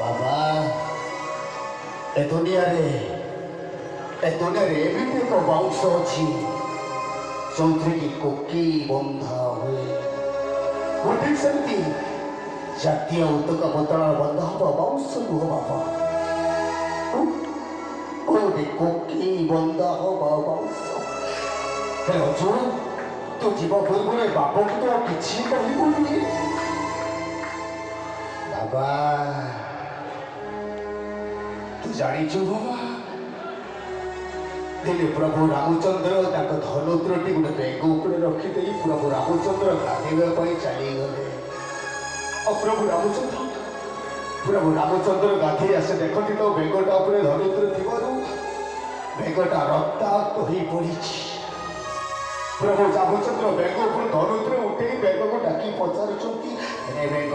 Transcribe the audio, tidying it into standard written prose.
ବାବା ଏ ଦୁନିଆରେ ଏମିତି ଏକ ବଂଶ ଅଛି ଯେଉଁଥିରେ କି କୋକି ବନ୍ଧା ହୁଏ। ଗୋଟେ ସେମିତି ଜାତୀୟ ଉତ୍ତକ ପତଳା ବନ୍ଧା ହବା ବଂଶ ନୁହଁ ବାବା। ଗୋଟେ କୋକି ବନ୍ଧା ହବା ବଂଶ। ହେ ଅର୍ଜୁନ, ତୁ ଯିବା ପୂର୍ବରୁ ବାପକୁ ତ କିଛି କହିବୁନି। ବାବା ତୁ ଜାଣିଛୁ ବାବା, ଦିନେ ପ୍ରଭୁ ରାମଚନ୍ଦ୍ର ତାଙ୍କ ଧନୁତ୍ରଟି ଗୋଟେ ବେଗ ଉପରେ ରଖିଦେଇ ପ୍ରଭୁ ରାମଚନ୍ଦ୍ର ଗାଧେଇବା ପାଇଁ ଚାଲିଗଲେ। ଆଉ ପ୍ରଭୁ ରାମଚନ୍ଦ୍ର ଗାଧେଇ ଆସେ ଦେଖନ୍ତି ତ ବେଗଟା ଉପରେ ଧନୁତ୍ର ଥିବାରୁ ବେଗଟା ରକ୍ତାକ୍ତ ହୋଇ ପଡ଼ିଛି। ପ୍ରଭୁ ରାମଚନ୍ଦ୍ର ବେଗ ଉପରୁ ଧନୁତ୍ର ଉଠେଇ ବେଗକୁ ଡାକି ପଚାରୁଛନ୍ତି, ରେ ବେଗ